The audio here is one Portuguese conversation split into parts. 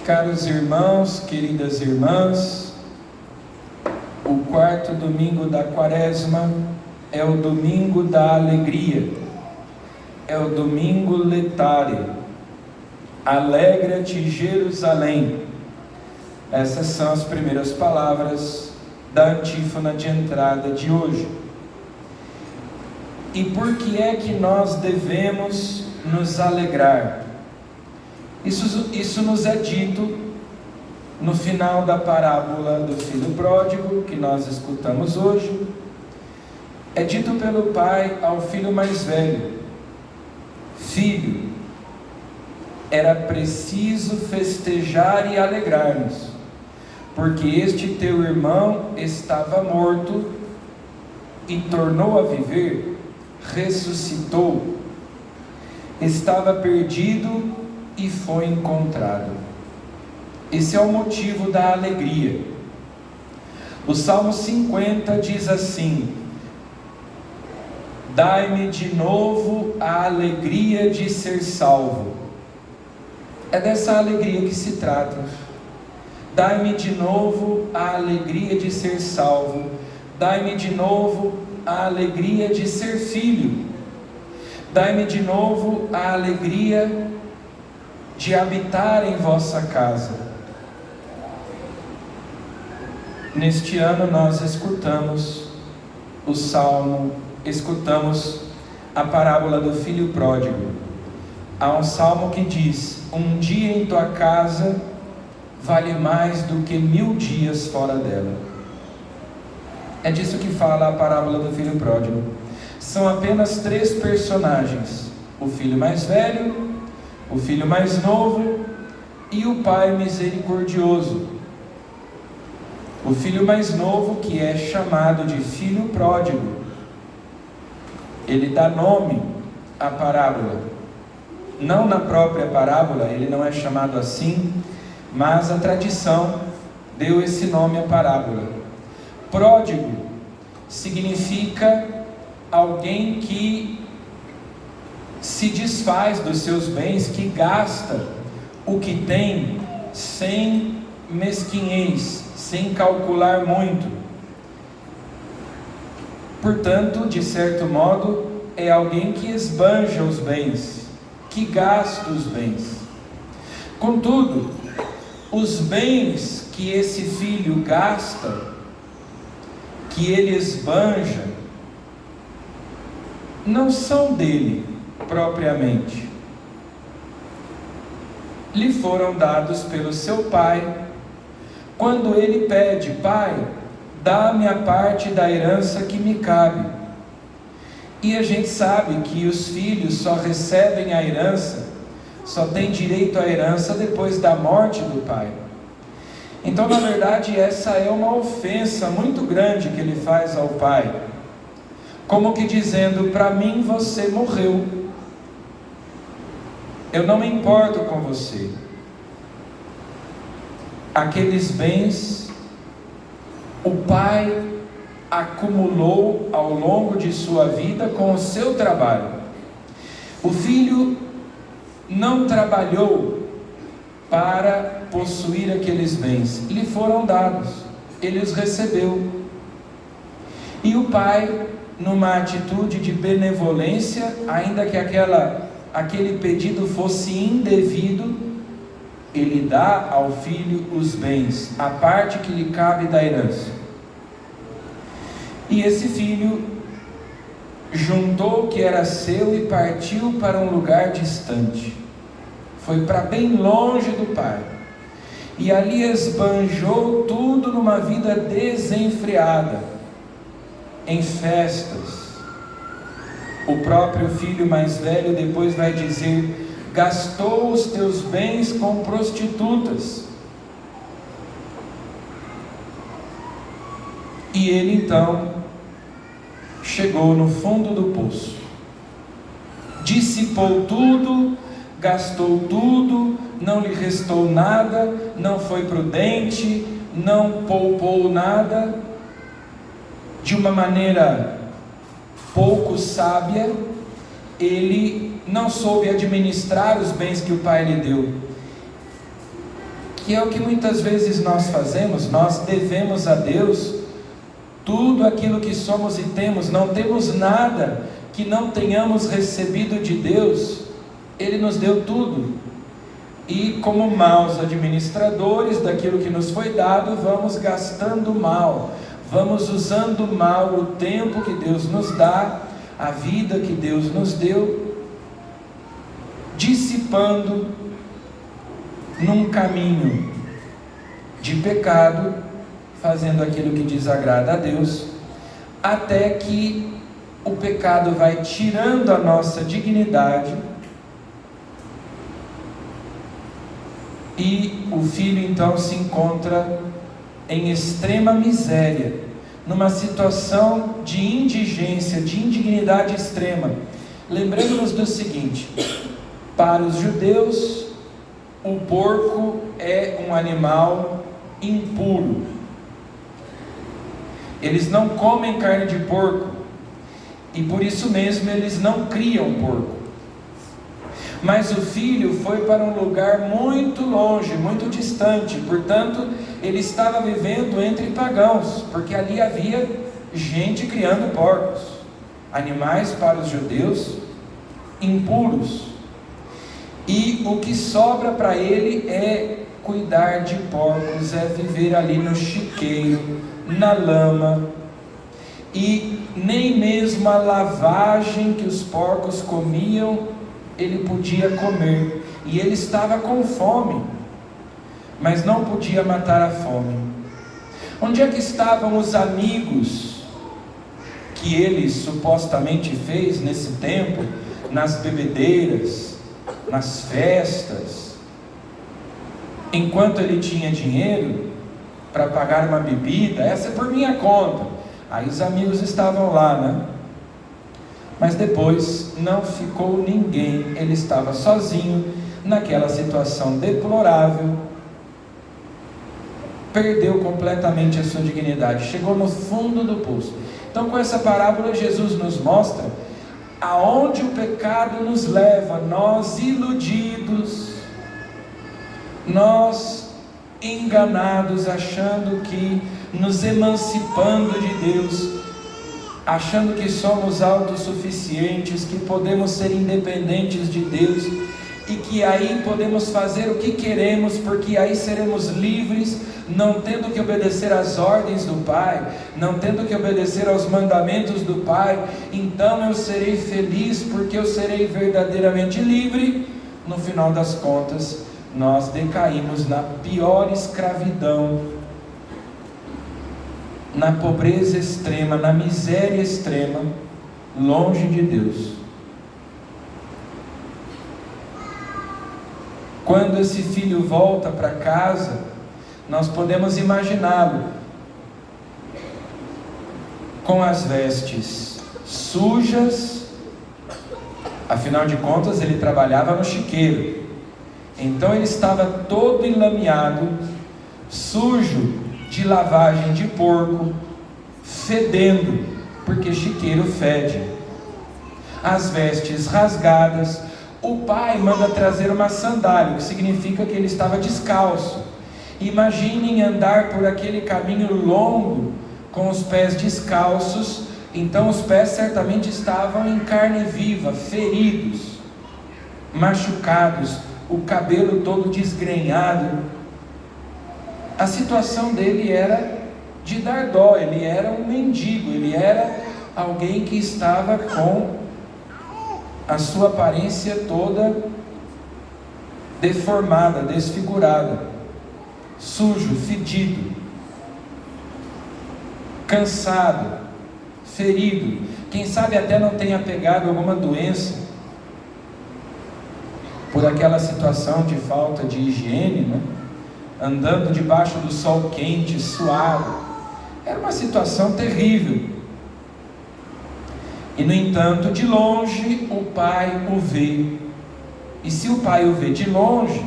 Caros irmãos, queridas irmãs, o quarto domingo da Quaresma é o domingo da alegria, é o domingo letare. Alegra-te, Jerusalém. Essas são as primeiras palavras da antífona de entrada de hoje. E por que é que nós devemos nos alegrar? Isso nos é dito no final da parábola do filho pródigo, que nós escutamos hoje. É dito pelo pai ao filho mais velho: filho, era preciso festejar e alegrar-nos, porque este teu irmão estava morto e tornou a viver, ressuscitou, estava perdido e foi encontrado. Esse é o motivo da alegria. O Salmo 50 diz assim: dai-me de novo a alegria de ser salvo. É dessa alegria que se trata. Dai-me de novo a alegria de ser salvo. Dai-me de novo a alegria de ser filho. Dai-me de novo a alegria de habitar em vossa casa. Neste ano nós escutamos o Salmo, escutamos a parábola do filho pródigo. Há um salmo que diz: um dia em tua casa vale mais do que 1000 dias fora dela. É disso que fala a parábola do filho pródigo. São apenas 3 personagens: o filho mais velho, o filho mais novo e o pai misericordioso. O filho mais novo, que é chamado de filho pródigo, ele dá nome à parábola. Não na própria parábola, ele não é chamado assim, mas a tradição deu esse nome à parábola. Pródigo significa alguém que se desfaz dos seus bens, que gasta o que tem sem mesquinhez, sem calcular muito. Portanto, de certo modo, é alguém que esbanja os bens, que gasta os bens. Contudo, os bens que esse filho gasta, que ele esbanja, não são dele propriamente. Lhe foram dados pelo seu pai, quando ele pede: pai, dá-me a parte da herança que me cabe. E a gente sabe que os filhos só recebem a herança, só têm direito à herança depois da morte do pai. Então, na verdade, essa é uma ofensa muito grande que ele faz ao pai, como que dizendo: para mim você morreu, eu não me importo com você. Aqueles bens o pai acumulou ao longo de sua vida com o seu trabalho. O filho não trabalhou para possuir aqueles bens, lhe foram dados, ele os recebeu. E o pai, numa atitude de benevolência, ainda que aquele pedido fosse indevido, ele dá ao filho os bens, a parte que lhe cabe da herança. E esse filho juntou o que era seu e partiu para um lugar distante. Foi para bem longe do pai. E ali esbanjou tudo numa vida desenfreada, em festas. O próprio filho mais velho depois vai dizer: gastou os teus bens com prostitutas. E ele então chegou no fundo do poço, dissipou tudo, gastou tudo, não lhe restou nada, não foi prudente, não poupou nada. De uma maneira pouco sábia, ele não soube administrar os bens que o pai lhe deu. que é o que muitas vezes nós fazemos. Nós devemos a Deus tudo aquilo que somos e temos, não temos nada que não tenhamos recebido de Deus. Ele nos deu tudo, e como maus administradores daquilo que nos foi dado, vamos gastando mal, vamos usando mal o tempo que Deus nos dá, a vida que Deus nos deu, dissipando num caminho de pecado, fazendo aquilo que desagrada a Deus, até que o pecado vai tirando a nossa dignidade, e o filho então se encontra em extrema miséria, numa situação de indigência, de indignidade extrema. Lembremos-nos do seguinte: para os judeus, o porco é um animal impuro. Eles não comem carne de porco, e por isso mesmo eles não criam porco. Mas o filho foi para um lugar muito longe, muito distante, portanto ele estava vivendo entre pagãos, porque ali havia gente criando porcos, animais para os judeus impuros, e o que sobra para ele é cuidar de porcos, é viver ali no chiqueiro, na lama, e nem mesmo a lavagem que os porcos comiam ele podia comer, e ele estava com fome, mas não podia matar a fome. Onde é que estavam os amigos que ele supostamente fez nesse tempo? Nas bebedeiras, nas festas, enquanto ele tinha dinheiro para pagar uma bebida, essa é por minha conta. Aí os amigos estavam lá, né? Mas depois não ficou ninguém, ele estava sozinho naquela situação deplorável, perdeu completamente a sua dignidade, chegou no fundo do poço. Então, com essa parábola, Jesus nos mostra aonde o pecado nos leva, nós iludidos, nós enganados, achando que nos emancipando de Deus, achando que somos autossuficientes, que podemos ser independentes de Deus, e que aí podemos fazer o que queremos, porque aí seremos livres, não tendo que obedecer às ordens do Pai, não tendo que obedecer aos mandamentos do Pai. Então eu serei feliz, porque eu serei verdadeiramente livre. No final das contas, nós decaímos na pior escravidão, na pobreza extrema, na miséria extrema, longe de Deus. Quando esse filho volta para casa, nós podemos imaginá-lo com as vestes sujas, afinal de contas ele trabalhava no chiqueiro, então ele estava todo enlameado, sujo de lavagem de porco, fedendo, porque chiqueiro fede, as vestes rasgadas. O pai manda trazer uma sandália, o que significa que ele estava descalço. Imaginem andar por aquele caminho longo com os pés descalços. Então os pés certamente estavam em carne viva, feridos, machucados, o cabelo todo desgrenhado. A situação dele era de dar dó, ele era um mendigo, ele era alguém que estava com a sua aparência toda deformada, desfigurada, sujo, fedido, cansado, ferido, quem sabe até não tenha pegado alguma doença por aquela situação de falta de higiene, né? Andando debaixo do sol quente, suado. Era uma situação terrível. E no entanto, de longe o pai o vê. E se o pai o vê de longe,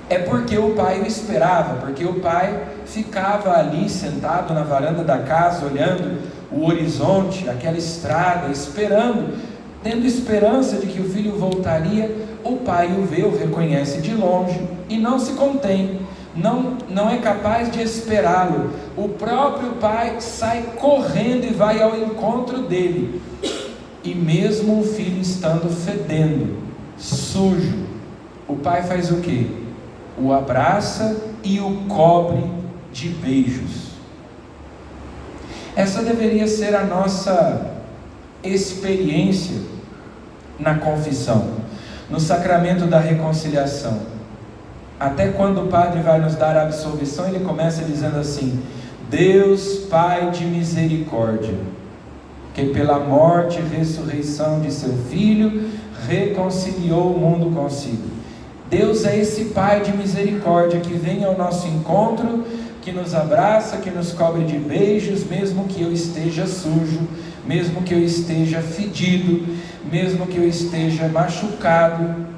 é porque o pai o esperava, porque o pai ficava ali sentado na varanda da casa, olhando o horizonte, aquela estrada, esperando, tendo esperança de que o filho voltaria. O pai o vê, o reconhece de longe e não se contém, não é capaz de esperá-lo. O próprio pai sai correndo e vai ao encontro dele, e mesmo o filho estando fedendo, sujo, o pai faz o quê? O abraça e o cobre de beijos. Essa deveria ser a nossa experiência na confissão, no sacramento da reconciliação. Até quando o padre vai nos dar a absolvição, ele começa dizendo assim: Deus Pai de misericórdia, que pela morte e ressurreição de seu Filho reconciliou o mundo consigo. Deus é esse Pai de misericórdia que vem ao nosso encontro, que nos abraça, que nos cobre de beijos, mesmo que eu esteja sujo, mesmo que eu esteja fedido, mesmo que eu esteja machucado,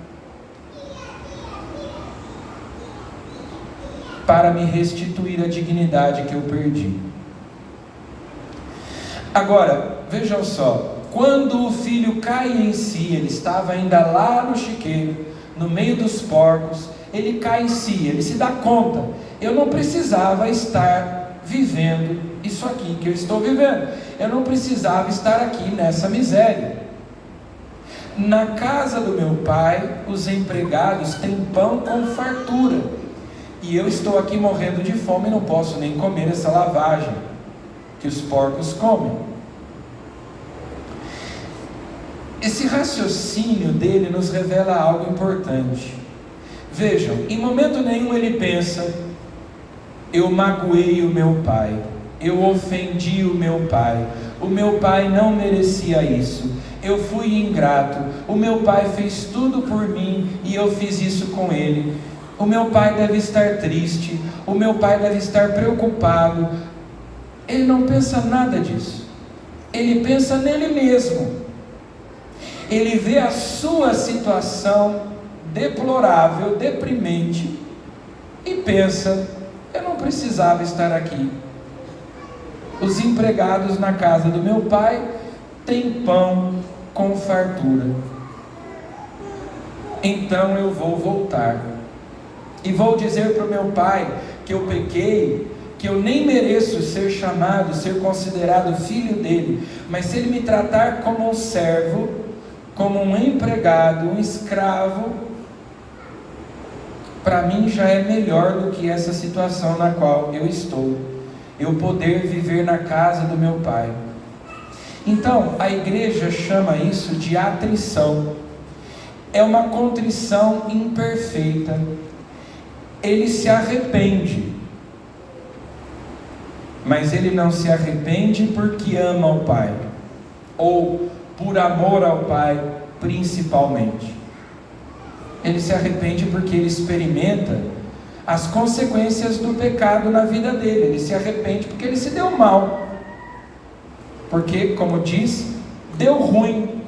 para me restituir a dignidade que eu perdi. Agora, vejam só, quando o filho cai em si, ele estava ainda lá no chiqueiro, no meio dos porcos, ele cai em si, ele se dá conta: eu não precisava estar vivendo isso aqui que eu estou vivendo, eu não precisava estar aqui nessa miséria. Na casa do meu pai, os empregados têm pão com fartura, e eu estou aqui morrendo de fome e não posso nem comer essa lavagem que os porcos comem. Esse raciocínio dele nos revela algo importante. Vejam, em momento nenhum ele pensa: eu magoei o meu pai, eu ofendi o meu pai não merecia isso, eu fui ingrato, o meu pai fez tudo por mim e eu fiz isso com ele, o meu pai deve estar triste, o meu pai deve estar preocupado. Ele não pensa nada disso, ele pensa nele mesmo. Ele vê a sua situação deplorável, deprimente, e pensa: eu não precisava estar aqui. Os empregados na casa do meu pai têm pão com fartura, então eu vou voltar e vou dizer para o meu pai que eu pequei, que eu nem mereço ser chamado, ser considerado filho dele, mas se ele me tratar como um servo, como um empregado, um escravo, para mim já é melhor do que essa situação na qual eu estou, eu poder viver na casa do meu pai. Então, a igreja chama isso de atrição. É uma contrição imperfeita. Ele se arrepende, mas ele não se arrepende porque ama o pai, ou por amor ao pai principalmente. Ele se arrepende porque ele experimenta as consequências do pecado na vida dele. Ele se arrepende porque ele se deu mal, porque, como diz, deu ruim.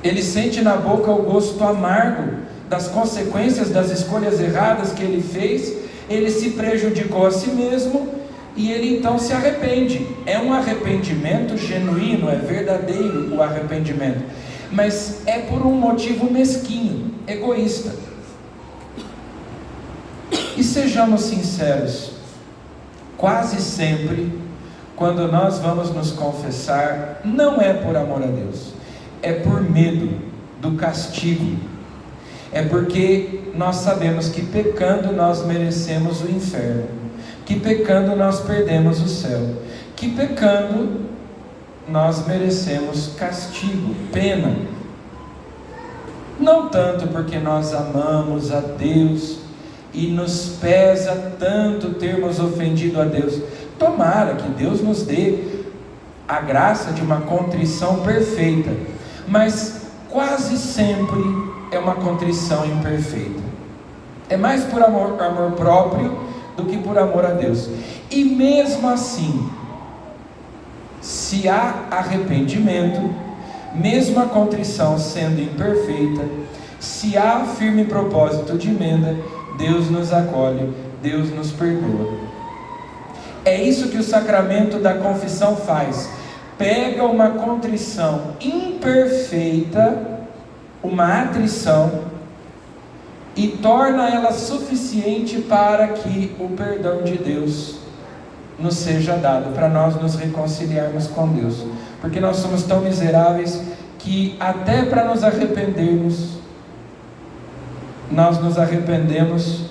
Ele sente na boca o gosto amargo das consequências das escolhas erradas que ele fez. Ele se prejudicou a si mesmo e ele então se arrepende. É um arrependimento genuíno, é verdadeiro o arrependimento, mas é por um motivo mesquinho, egoísta. E sejamos sinceros, quase sempre, quando nós vamos nos confessar, não é por amor a Deus, é por medo do castigo. É porque nós sabemos que pecando nós merecemos o inferno, que pecando nós perdemos o céu, que pecando nós merecemos castigo, pena. Não tanto porque nós amamos a Deus e nos pesa tanto termos ofendido a Deus. Tomara que Deus nos dê a graça de uma contrição perfeita, mas quase sempre é uma contrição imperfeita. É mais por amor próprio do que por amor a Deus. E mesmo assim, se há arrependimento, mesmo a contrição sendo imperfeita, se há firme propósito de emenda, Deus nos acolhe, Deus nos perdoa. É isso que o sacramento da confissão faz. Pega uma contrição imperfeita, uma atrição, e torna ela suficiente para que o perdão de Deus nos seja dado, para nós nos reconciliarmos com Deus, porque nós somos tão miseráveis que até para nos arrependermos, nós nos arrependemos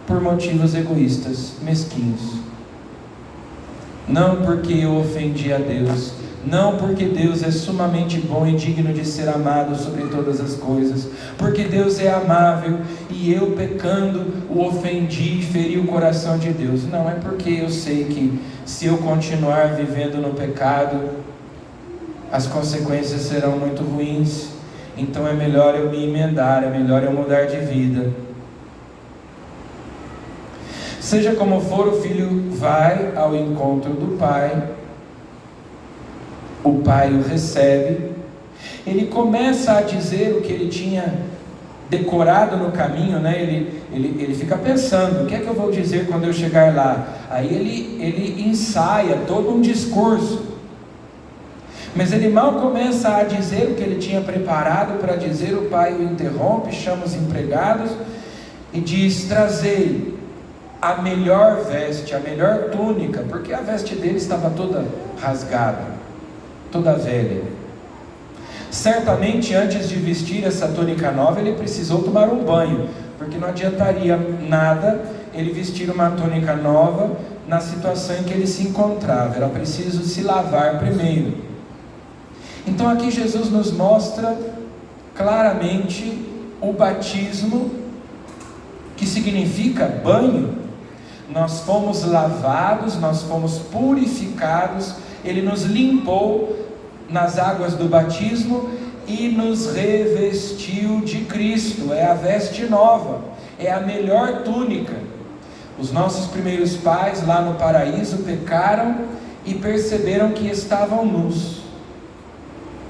por motivos egoístas, mesquinhos. Não porque eu ofendi a Deus, não porque Deus é sumamente bom e digno de ser amado sobre todas as coisas, porque Deus é amável e eu pecando o ofendi e feri o coração de Deus. Não, é porque eu sei que se eu continuar vivendo no pecado, as consequências serão muito ruins. Então é melhor eu me emendar, é melhor eu mudar de vida. Seja como for, o filho vai ao encontro do pai, o pai o recebe, ele começa a dizer o que ele tinha decorado no caminho, né? Ele fica pensando, o que é que eu vou dizer quando eu chegar lá? Aí ele ensaia todo um discurso, mas ele mal começa a dizer o que ele tinha preparado para dizer, o pai o interrompe, chama os empregados e diz: trazei a melhor veste, a melhor túnica, porque a veste dele estava toda rasgada, toda velha. Certamente antes de vestir essa túnica nova, ele precisou tomar um banho, porque não adiantaria nada ele vestir uma túnica nova na situação em que ele se encontrava, era preciso se lavar primeiro. Então aqui Jesus nos mostra claramente o batismo, que significa banho. Nós fomos lavados, nós fomos purificados, Ele nos limpou nas águas do batismo e nos revestiu de Cristo. É a veste nova, é a melhor túnica. Os nossos primeiros pais lá no paraíso pecaram e perceberam que estavam nus,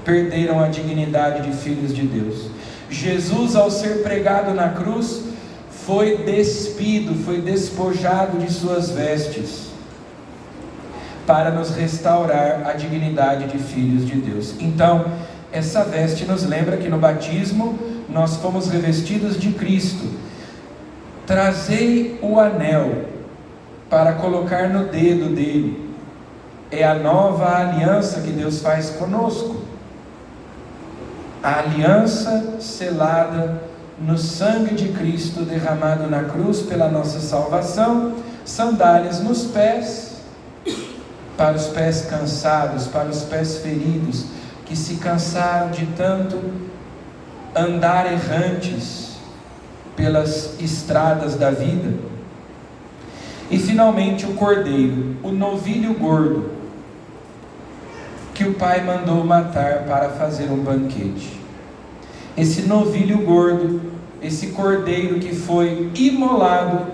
perderam a dignidade de filhos de Deus. Jesus, ao ser pregado na cruz, foi despido, foi despojado de suas vestes, para nos restaurar a dignidade de filhos de Deus. Então, essa veste nos lembra que no batismo nós fomos revestidos de Cristo. Trazei o anel para colocar no dedo dele. É a nova aliança que Deus faz conosco. A aliança selada no sangue de Cristo derramado na cruz pela nossa salvação. Sandálias nos pés, para os pés cansados, para os pés feridos, que se cansaram de tanto andar errantes pelas estradas da vida. E finalmente o cordeiro, o novilho gordo, que o pai mandou matar para fazer um banquete. Esse novilho gordo, esse cordeiro que foi imolado,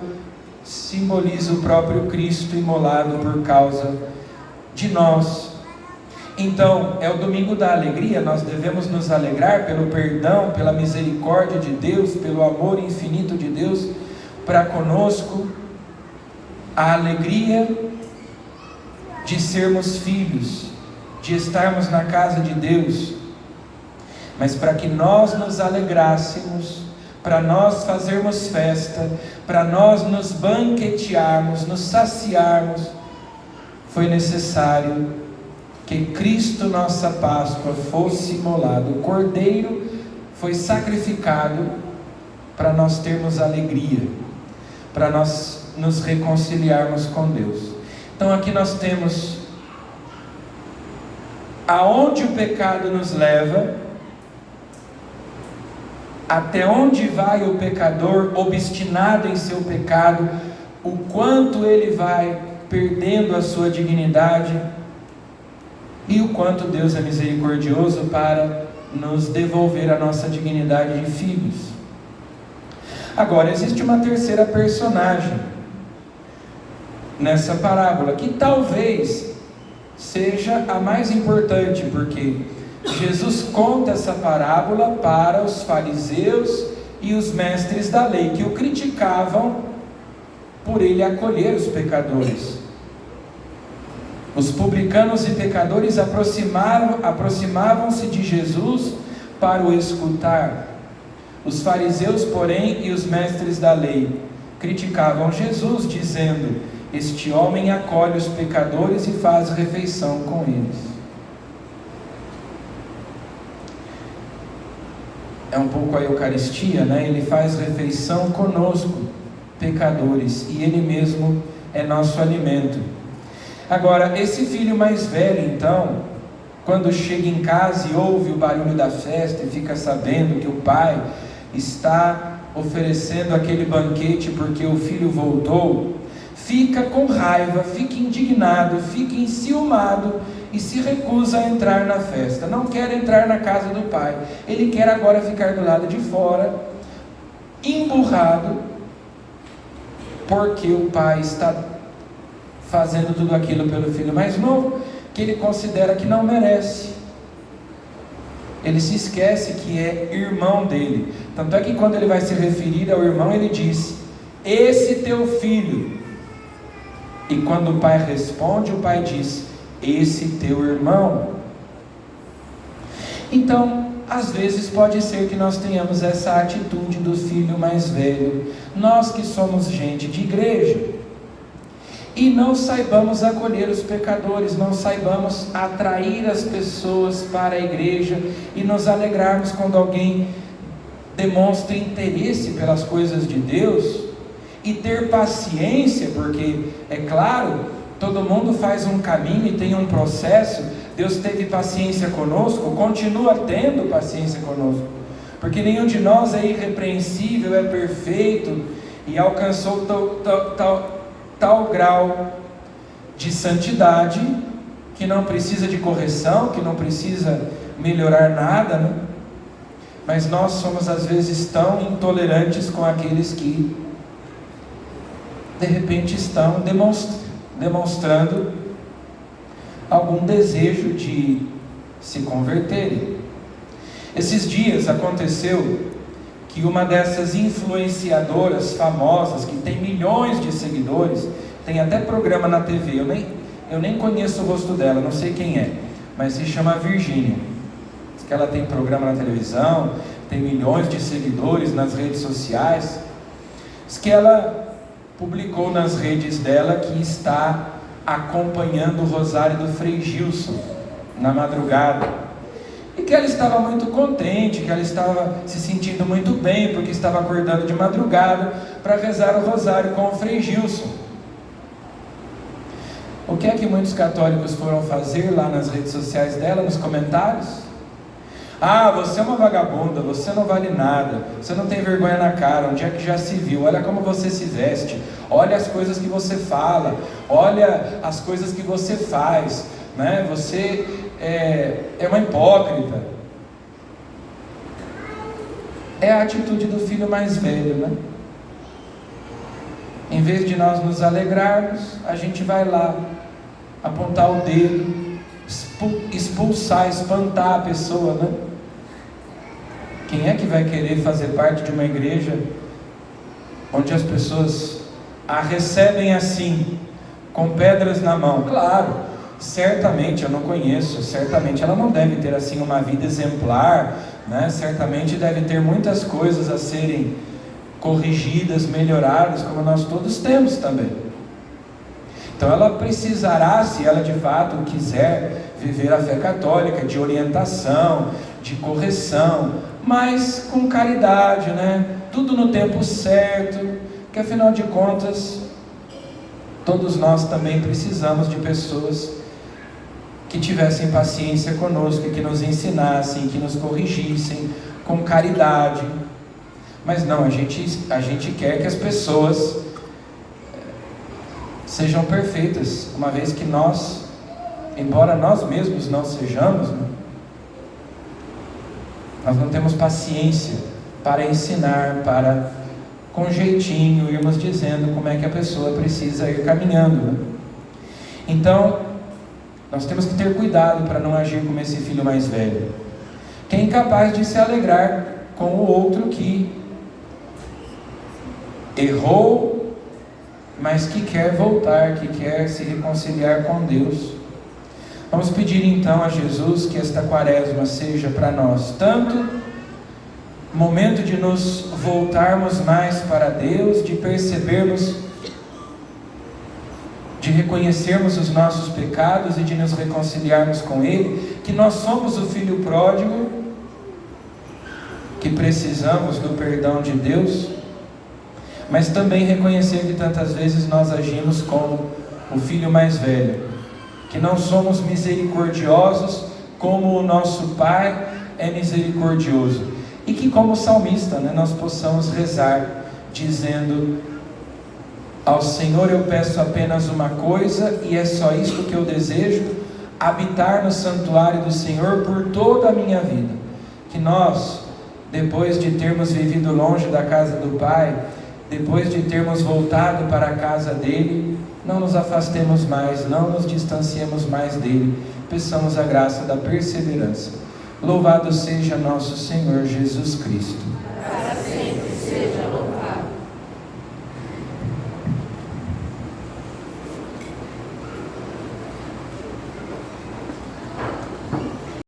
simboliza o próprio Cristo imolado por causa de nós. Então, é o domingo da alegria. Nós devemos nos alegrar pelo perdão, pela misericórdia de Deus, pelo amor infinito de Deus para conosco, a alegria de sermos filhos, de estarmos na casa de Deus. Mas para que nós nos alegrássemos, para nós fazermos festa, para nós nos banquetearmos, nos saciarmos, foi necessário que Cristo, nossa Páscoa, fosse imolado. O cordeiro foi sacrificado para nós termos alegria, para nós nos reconciliarmos com Deus. Então aqui nós temos aonde o pecado nos leva, até onde vai o pecador obstinado em seu pecado, o quanto ele vai perdendo a sua dignidade, e o quanto Deus é misericordioso para nos devolver a nossa dignidade de filhos. Agora, existe uma terceira personagem nessa parábola, que talvez seja a mais importante, porque Jesus conta essa parábola para os fariseus e os mestres da lei, que o criticavam por ele acolher os pecadores. Os publicanos e pecadores aproximavam-se de Jesus para o escutar. Os fariseus, porém, e os mestres da lei criticavam Jesus, dizendo: este homem acolhe os pecadores e faz refeição com eles. É um pouco a Eucaristia, né? Ele faz refeição conosco, pecadores, e Ele mesmo é nosso alimento. Agora, esse filho mais velho, então, quando chega em casa e ouve o barulho da festa e fica sabendo que o pai está oferecendo aquele banquete porque o filho voltou, fica com raiva, fica indignado, fica enciumado e se recusa a entrar na festa. Não quer entrar na casa do pai. Ele quer agora ficar do lado de fora, emburrado, porque o pai está fazendo tudo aquilo pelo filho mais novo, que ele considera que não merece. Ele se esquece que é irmão dele. Tanto é que quando ele vai se referir ao irmão, ele diz: esse teu filho. E quando o pai responde, o pai diz: esse teu irmão. Então, às vezes pode ser que nós tenhamos essa atitude do filho mais velho, nós que somos gente de igreja, e não saibamos acolher os pecadores, não saibamos atrair as pessoas para a igreja e nos alegrarmos quando alguém demonstra interesse pelas coisas de Deus, e ter paciência, porque é claro, todo mundo faz um caminho e tem um processo. Deus teve paciência conosco, continua tendo paciência conosco, porque nenhum de nós é irrepreensível, é perfeito e alcançou tal grau de santidade que não precisa de correção, que não precisa melhorar nada, né? Mas nós somos às vezes tão intolerantes com aqueles que de repente estão demonstrando algum desejo de se converterem. Esses dias aconteceu que uma dessas influenciadoras famosas, que tem milhões de seguidores, tem até programa na TV, eu nem conheço o rosto dela, não sei quem é, mas se chama Virgínia. Diz que ela tem programa na televisão, tem milhões de seguidores nas redes sociais. Diz que ela publicou nas redes dela que está acompanhando o rosário do Frei Gilson na madrugada, e que ela estava muito contente, que ela estava se sentindo muito bem, porque estava acordando de madrugada para rezar o rosário com o Frei Gilson. O que é que muitos católicos foram fazer lá nas redes sociais dela, nos comentários? Ah, você é uma vagabunda, você não vale nada, você não tem vergonha na cara, onde é que já se viu? Olha como você se veste, olha as coisas que você fala, olha as coisas que você faz, né? Você é uma hipócrita. É a atitude do filho mais velho, né? Em vez de nós nos alegrarmos, a gente vai lá apontar o dedo, expulsar, espantar a pessoa, né? Quem é que vai querer fazer parte de uma igreja onde as pessoas a recebem assim, com pedras na mão? Claro, certamente eu não conheço, certamente ela não deve ter assim uma vida exemplar, né? Certamente deve ter muitas coisas a serem corrigidas, melhoradas, como nós todos temos também. Então ela precisará, se ela de fato quiser viver a fé católica, de orientação, de correção, mas com caridade, né? Tudo no tempo certo, que afinal de contas, todos nós também precisamos de pessoas que tivessem paciência conosco, que nos ensinassem, que nos corrigissem com caridade. Mas não, a gente quer que as pessoas sejam perfeitas, uma vez que nós, embora nós mesmos não sejamos, né, nós não temos paciência para ensinar, para com jeitinho irmos dizendo como é que a pessoa precisa ir caminhando, né? Então nós temos que ter cuidado para não agir como esse filho mais velho, que é incapaz de se alegrar com o outro que errou, mas que quer voltar, que quer se reconciliar com Deus. Vamos pedir então a Jesus que esta quaresma seja para nós tanto momento de nos voltarmos mais para Deus, de percebermos, de reconhecermos os nossos pecados e de nos reconciliarmos com Ele, que nós somos o filho pródigo, que precisamos do perdão de Deus, mas também reconhecer que tantas vezes nós agimos como o filho mais velho, que não somos misericordiosos como o nosso Pai é misericordioso, e que como salmista, nós possamos rezar dizendo: ao Senhor eu peço apenas uma coisa, e é só isto que eu desejo, habitar no santuário do Senhor por toda a minha vida. Que nós, depois de termos vivido longe da casa do Pai, depois de termos voltado para a casa dele, não nos afastemos mais, não nos distanciemos mais dele, peçamos a graça da perseverança. Louvado seja nosso Senhor Jesus Cristo. Para sempre seja